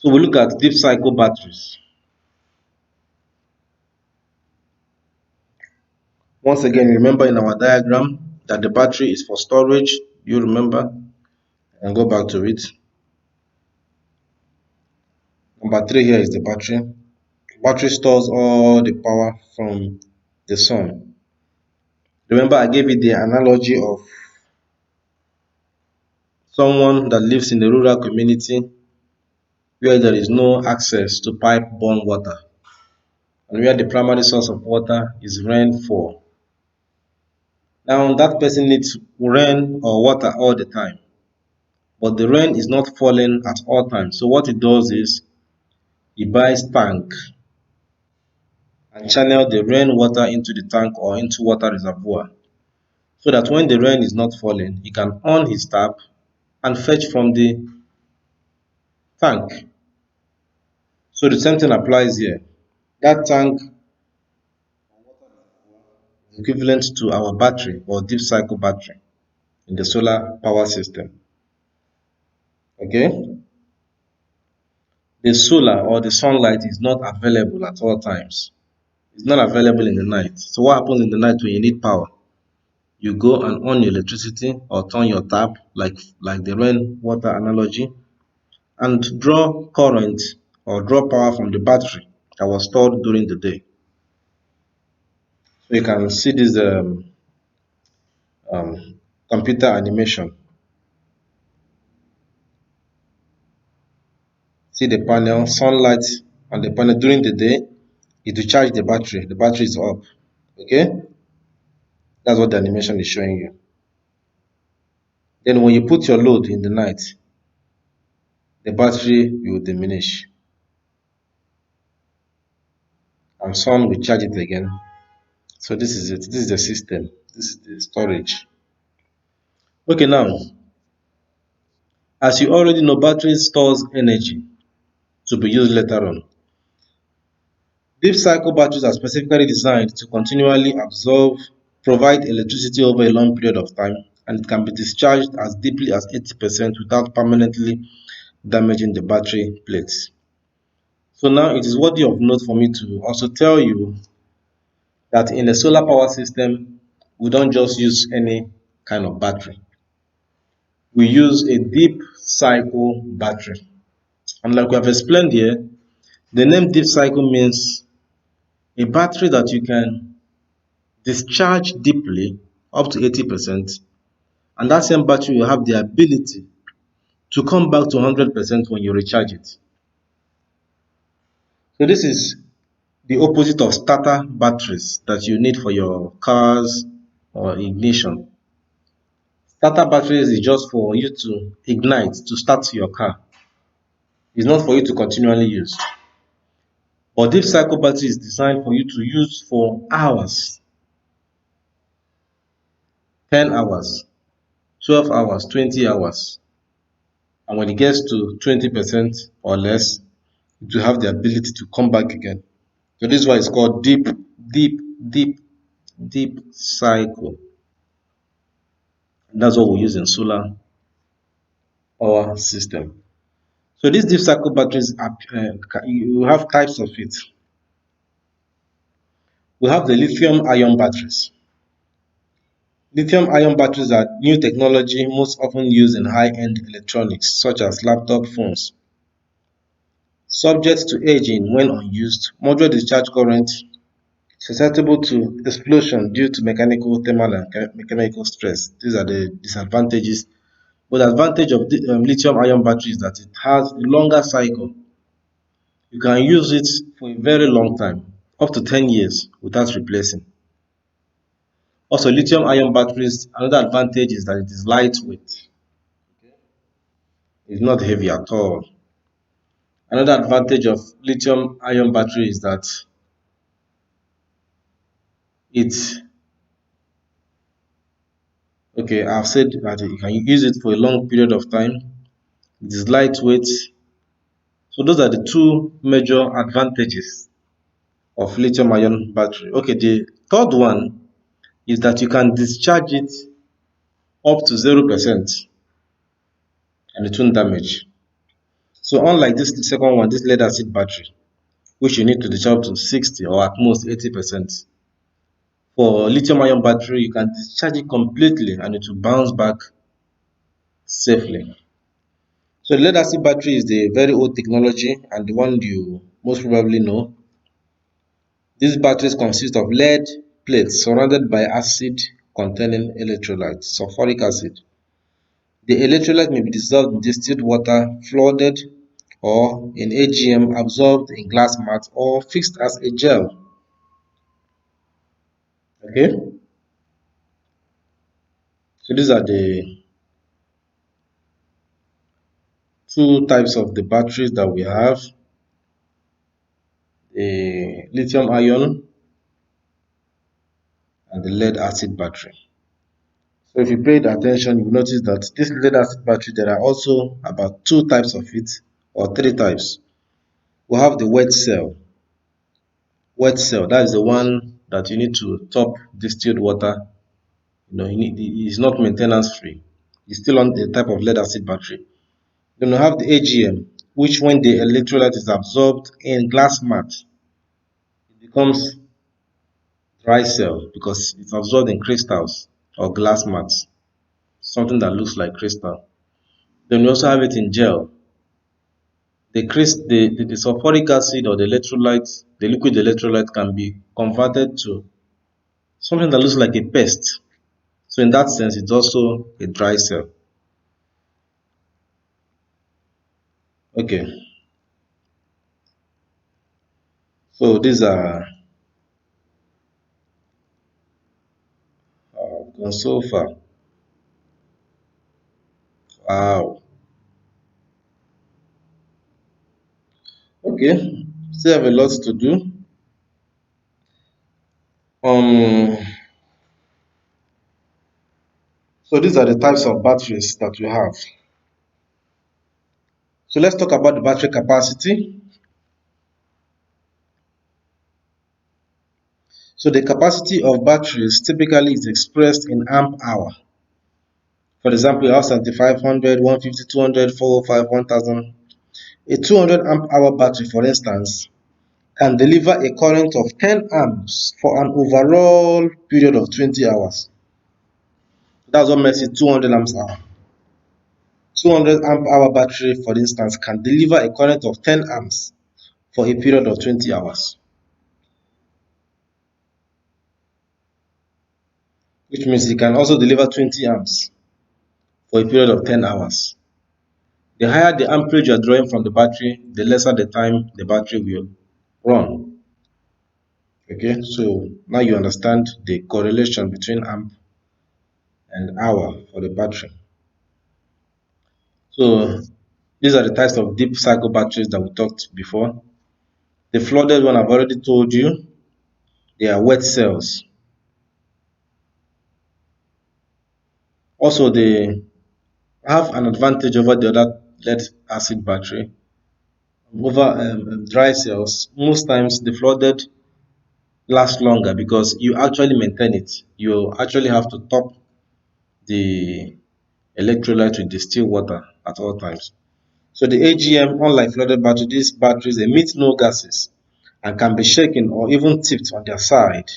So we look at deep cycle batteries. Once again, remember in our diagram that the battery is for storage. You remember, and go back to it. Number 3 here is the battery. The battery stores all the power from the sun. Remember, I gave you the analogy of someone that lives in a rural community where there is no access to pipe-borne water, and where the primary source of water is rainfall. Now, that person needs rain or water all the time, but the rain is not falling at all times. So what he does is he buys tank and channel the rainwater into the tank or into water reservoir, so that when the rain is not falling, he can on his tap and fetch from the tank. So the same thing applies here. That tank is equivalent to our battery or deep cycle battery in the solar power system. Okay? The solar or the sunlight is not available at all times. It's not available in the night. So what happens in the night when you need power? You go and on your electricity or turn your tap, like the rainwater analogy, and draw current or draw power from the battery that was stored during the day. So you can see this computer animation. See the panel, sunlight on the panel during the day, it will charge the battery. The battery is up. Okay? That's what the animation is showing you. Then when you put your load in the night, the battery will diminish. And sun will charge it again. So this is it. This is the system. This is the storage. Okay, now, as you already know, battery stores energy to be used later on. Deep cycle batteries are specifically designed to continually provide electricity over a long period of time, and it can be discharged as deeply as 80% without permanently damaging the battery plates. So now it is worthy of note for me to also tell you that in a solar power system, we don't just use any kind of battery. We use a deep cycle battery. And like we have explained here, the name deep cycle means a battery that you can discharge deeply up to 80%, and that same battery will have the ability to come back to 100% when you recharge it. So this is the opposite of starter batteries that you need for your cars or ignition. Starter batteries is just for you to ignite, to start your car. It's not for you to continually use. But deep cycle battery is designed for you to use for hours, 10 hours, 12 hours, 20 hours. And when it gets to 20% or less, it will have the ability to come back again. So this is why it's called deep cycle. And that's what we use in solar power system. So these deep cycle batteries, you have types of it. We have the lithium-ion batteries. Lithium-ion batteries are new technology most often used in high-end electronics, such as laptop phones. Subject to aging when unused, moderate discharge current, susceptible to explosion due to mechanical, thermal, and mechanical stress. These are the disadvantages. But the advantage of the lithium-ion battery is that it has a longer cycle. You can use it for a very long time, up to 10 years, without replacing. Also, lithium-ion batteries, another advantage is that it is lightweight. It's not heavy at all. Another advantage of lithium-ion battery is that I've said that you can use it for a long period of time. It is lightweight. So those are the two major advantages of lithium-ion battery. Okay, the third one is that you can discharge it up to 0% and it won't damage. So unlike this second one, this lead acid battery, which you need to discharge to 60 or at most 80%. For lithium ion battery, you can discharge it completely and it will bounce back safely. So the lead acid battery is the very old technology and the one you most probably know. These batteries consist of lead plates surrounded by acid containing electrolyte, sulfuric acid. The electrolyte may be dissolved in distilled water, flooded, or in AGM, absorbed in glass mat, or fixed as a gel. Okay, so these are the two types of the batteries that we have: the lithium ion and the lead acid battery. So if you paid attention, you notice that this lead acid battery, there are also about two types of it, or three types. We have the wet cell. Wet cell, that is the one that you need to top distilled water. It's not maintenance free. It's still on the type of lead acid battery. Then we have the AGM, which when the electrolyte is absorbed in glass mat, it becomes dry cell because it's absorbed in crystals or glass mats, something that looks like crystal. Then we also have it in gel. The sulfuric acid or the electrolyte, the liquid electrolyte can be converted to something that looks like a paste. So in that sense, it's also a dry cell. Okay, so these are gone so far. Wow. Okay, still have a lot to do. Um, so these are the types of batteries that we have. So let's talk about the battery capacity. So the capacity of batteries typically is expressed in amp hour. For example, you have 7500, 150, 200, 405, 1000. A 200 amp hour battery, for instance, can deliver a current of 10 amps for an overall period of 20 hours. That's what makes it 200 amps hour. 200 amp hour battery, for instance, can deliver a current of 10 amps for a period of 20 hours, which means it can also deliver 20 amps for a period of 10 hours. The higher the amperage you are drawing from the battery, the lesser the time the battery will run. Okay, so now you understand the correlation between amp and hour for the battery. So these are the types of deep cycle batteries that we talked before. The flooded one I've already told you, they are wet cells. Also, they have an advantage over the other lead acid battery. Over dry cells, most times the flooded last longer because you actually maintain it. You actually have to top the electrolyte with distilled water at all times. So the AGM, unlike flooded batteries, these batteries emit no gases and can be shaken or even tipped on their side.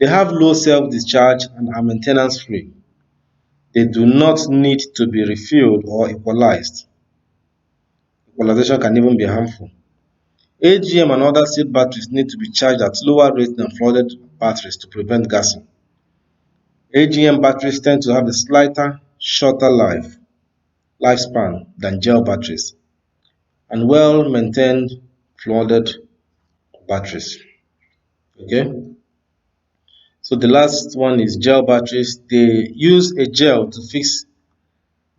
They have low self-discharge and are maintenance free. They do not need to be refilled or equalized. Equalization can even be harmful. AGM and other seed batteries need to be charged at lower rates than flooded batteries to prevent gassing. AGM batteries tend to have a slighter, shorter lifespan than gel batteries and well-maintained flooded batteries. Okay, so the last one is gel batteries. They use a gel to fix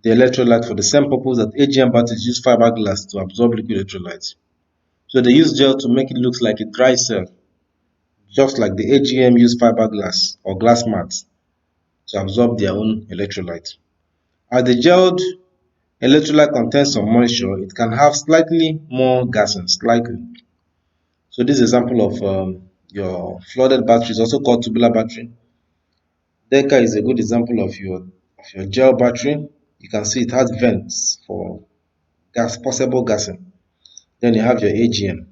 the electrolyte for the same purpose that AGM batteries use fiberglass to absorb liquid electrolytes. So they use gel to make it look like a dry cell, just like the AGM use fiberglass or glass mats to absorb their own electrolyte. As the gelled electrolyte contains some moisture, it can have slightly more gassing, slightly. So this example of your flooded battery is also called tubular battery. Deca is a good example of your gel battery. You can see it has vents for possible gassing. Then you have your AGM.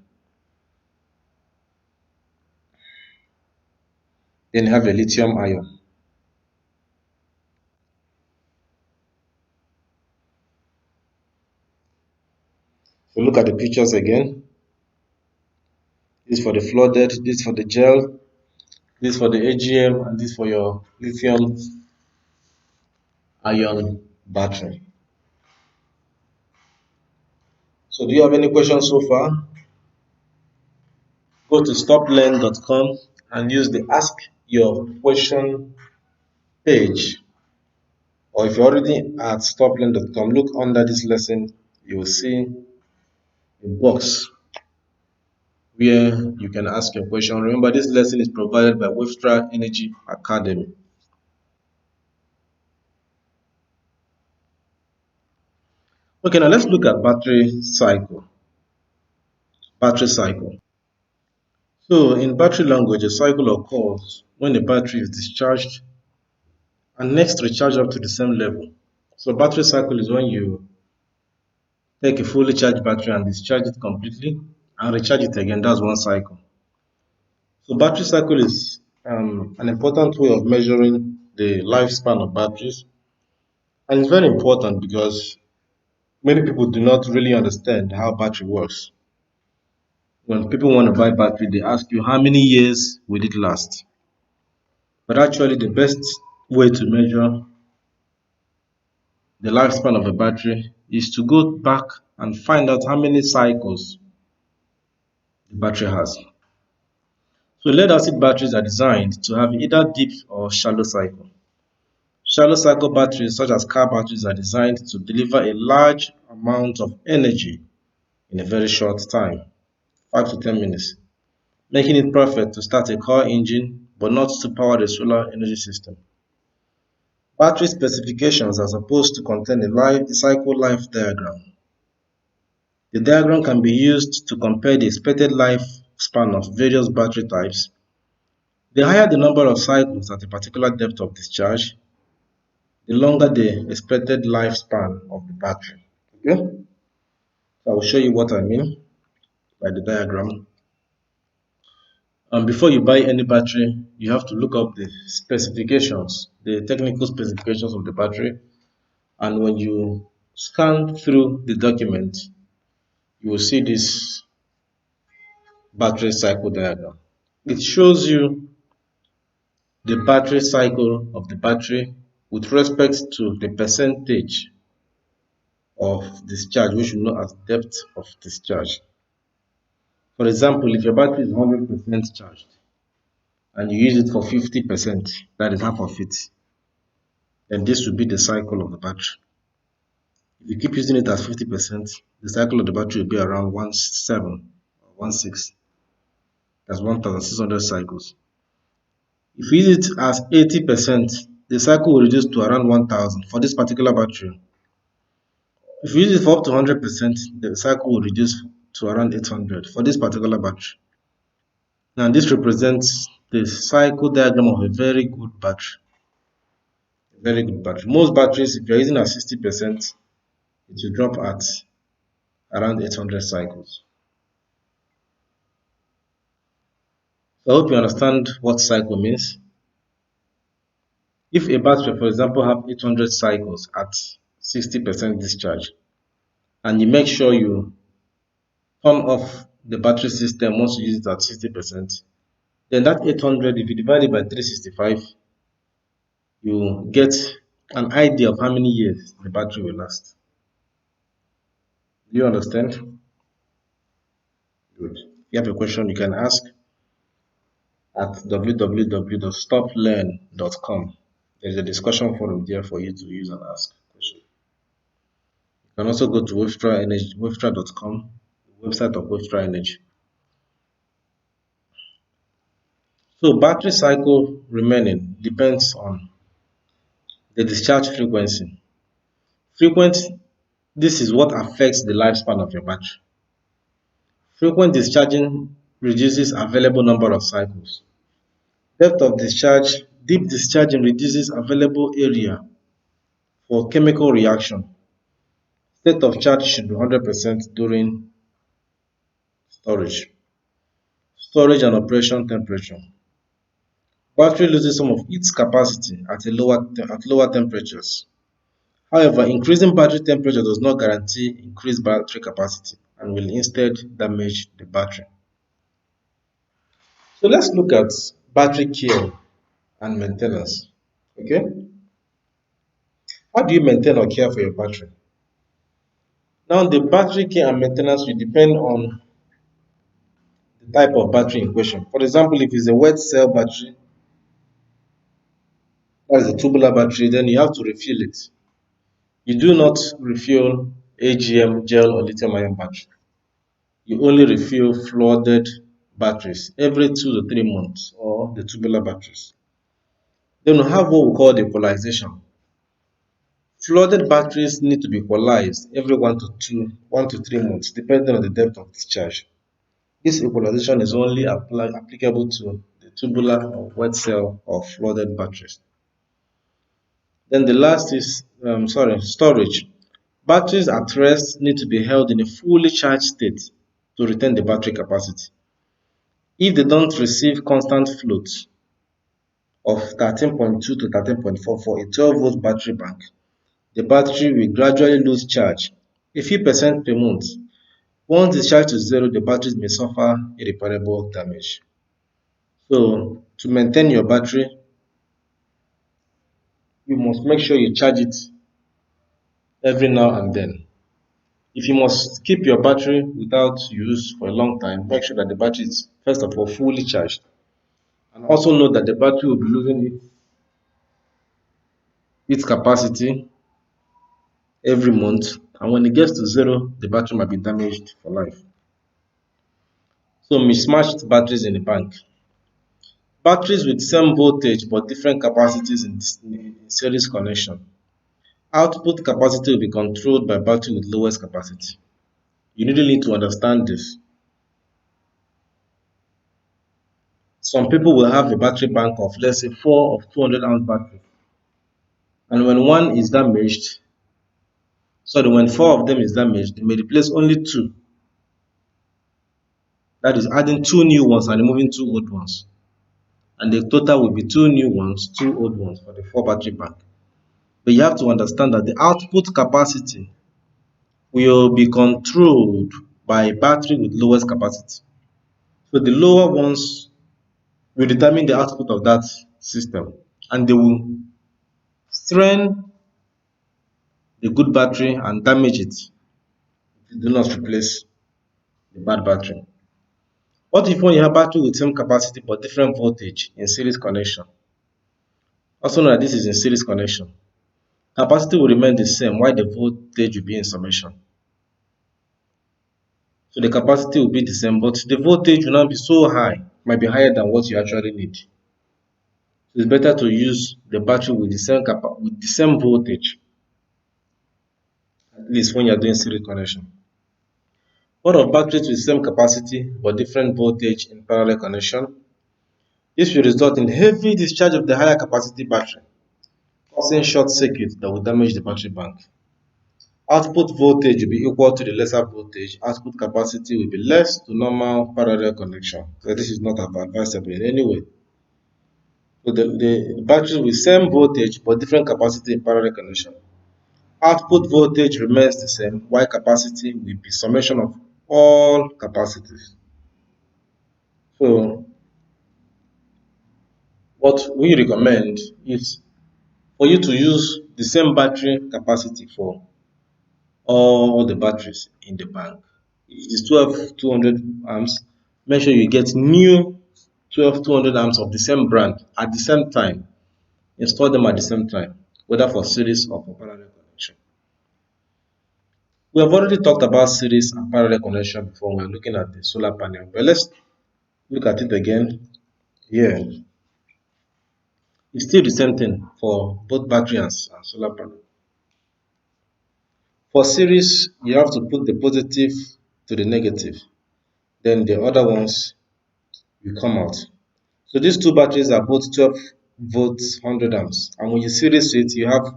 Then you have your lithium ion. So look at the pictures again. This for the flooded, this for the gel, this for the AGM, and this for your lithium ion battery. So do you have any questions so far? Go to stoplearn.com and use the ask your question page. Or if you're already at stoplearn.com, look under this lesson, you will see a box where you can ask your question. Remember, this lesson is provided by Wiftra Energy Academy. Okay, now let's look at battery cycle. Battery cycle. So in battery language, a cycle occurs when the battery is discharged and next recharged up to the same level. So battery cycle is when you take a fully charged battery and discharge it completely and recharge it again. That's one cycle. So battery cycle is an important way of measuring the lifespan of batteries, and it's very important because many people do not really understand how battery works. When people want to buy battery, they ask you how many years will it last. But actually, the best way to measure the lifespan of a battery is to go back and find out how many cycles the battery has. So lead acid batteries are designed to have either deep or shallow cycle. Shallow cycle batteries such as car batteries are designed to deliver a large amount of energy in a very short time, 5 to 10 minutes, making it perfect to start a car engine but not to power the solar energy system. Battery specifications are supposed to contain a cycle life diagram. The diagram can be used to compare the expected lifespan of various battery types. The higher the number of cycles at a particular depth of discharge, the longer the expected lifespan of the battery. Okay, so I will show you what I mean by the diagram. And before you buy any battery, you have to look up the specifications, the technical specifications of the battery. And when you scan through the document, you will see this battery cycle diagram. It shows you the battery cycle of the battery with respect to the percentage of discharge, which we know as depth of discharge. For example, if your battery is 100% charged and you use it for 50%, that is half of it, then this will be the cycle of the battery. If you keep using it as 50%, the cycle of the battery will be around 17 or 16. That's 1600 cycles. If you use it as 80%, the cycle will reduce to around 1000 for this particular battery. If you use it for up to 100%, the cycle will reduce to around 800 for this particular battery. Now this represents the cycle diagram of a very good battery. A very good battery. Most batteries, if you're using at 60%, it will drop at around 800 cycles. So I hope you understand what cycle means. If a battery, for example, have 800 cycles at 60% discharge, and you make sure you turn off the battery system once you use it at 60%, then that 800, if you divide it by 365, you get an idea of how many years the battery will last. Do you understand? Good. If you have a question, you can ask at www.stoplearn.com. There's a discussion forum there for you to use and ask questions. You can also go to wiftra.com, the website of Wiftra Energy. So battery cycle remaining depends on the discharge frequency. This is what affects the lifespan of your battery. Frequent discharging reduces available number of cycles. Depth of discharge, deep discharging reduces available area for chemical reaction. State of charge should be 100% during storage. Storage and operation temperature. Battery loses some of its capacity at lower temperatures. However, increasing battery temperature does not guarantee increased battery capacity and will instead damage the battery. So let's look at battery care and maintenance. Okay, how do you maintain or care for your battery? Now, the battery care and maintenance will depend on the type of battery in question. For example, if it's a wet cell battery, that is a tubular battery, then you have to refill it. You do not refill AGM, gel, or lithium ion battery. You only refill flooded batteries every 2 to 3 months, or the tubular batteries. Then we have what we call the equalization. Flooded batteries need to be equalized every 1 to 3 months, depending on the depth of discharge. This equalization is only applicable to the tubular or wet cell or flooded batteries. Then the last is storage. Batteries at rest need to be held in a fully charged state to retain the battery capacity. If they don't receive constant float of 13.2 to 13.4 for a 12-volt battery bank, the battery will gradually lose charge a few percent per month. Once discharged to zero, the batteries may suffer irreparable damage. So, to maintain your battery, you must make sure you charge it every now and then. If you must keep your battery without use for a long time, make sure that the battery is, first of all, fully charged. And also note that the battery will be losing its capacity every month. And when it gets to zero, the battery might be damaged for life. So mismatched batteries in the bank. Batteries with same voltage but different capacities in series connection. Output capacity will be controlled by battery with lowest capacity. You really need to understand this. Some people will have a battery bank of, let's say, 4 of 200 ounce batteries. And when one is damaged, when 4 of them is damaged, they may replace only 2. That is adding 2 new ones and removing 2 old ones. And the total will be 2 new ones, 2 old ones for the 4 battery bank. But you have to understand that the output capacity will be controlled by battery with lowest capacity. So the lower ones will determine the output of that system, and they will strain the good battery and damage it if you do not replace the bad battery. What if when you have battery with same capacity but different voltage in series connection? Also know that this is in series connection. Capacity will remain the same while the voltage will be in summation. So the capacity will be the same, but the voltage will not be so high, might be higher than what you actually need. So it's better to use the battery with the same voltage, at least when you're doing series connection. What of batteries with same capacity but different voltage in parallel connection? This will result in heavy discharge of the higher capacity battery, causing short circuit that will damage the battery bank. Output voltage will be equal to the lesser voltage. Output capacity will be less to normal parallel connection. So this is not advisable in any way. So the battery with same voltage but different capacity in parallel connection. Output voltage remains the same, while capacity will be summation of all capacities. So what we recommend is for you to use the same battery capacity for all the batteries in the bank. If it is 12 200 amps, make sure you get new 12 200 amps of the same brand at the same time. Install them at the same time, whether for series or for parallel connection. We have already talked about series and parallel connection before when we are looking at the solar panel, but let's look at it again here. It's still the same thing for both battery and solar panel. For series, you have to put the positive to the negative. Then the other ones will come out. So these two batteries are both 12 volts, 100 amps. And when you series it, you have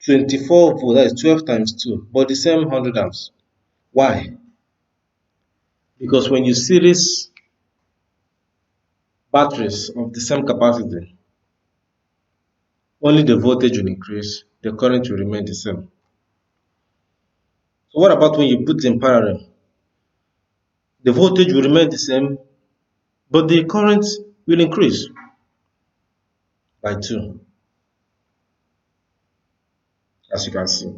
24 volts, that is 12 times 2, but the same 100 amps. Why? Because when you series batteries of the same capacity, only the voltage will increase, the current will remain the same. So what about when you put in parallel? The voltage will remain the same, but the current will increase by 2, as you can see.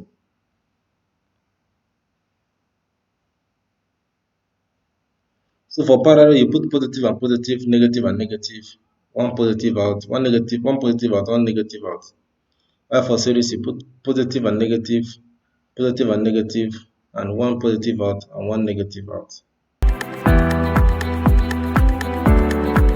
So for parallel, you put positive and positive, negative and negative, one positive out, one negative, one positive out, one negative out. While for series, you put positive and negative, and one positive out and one negative out.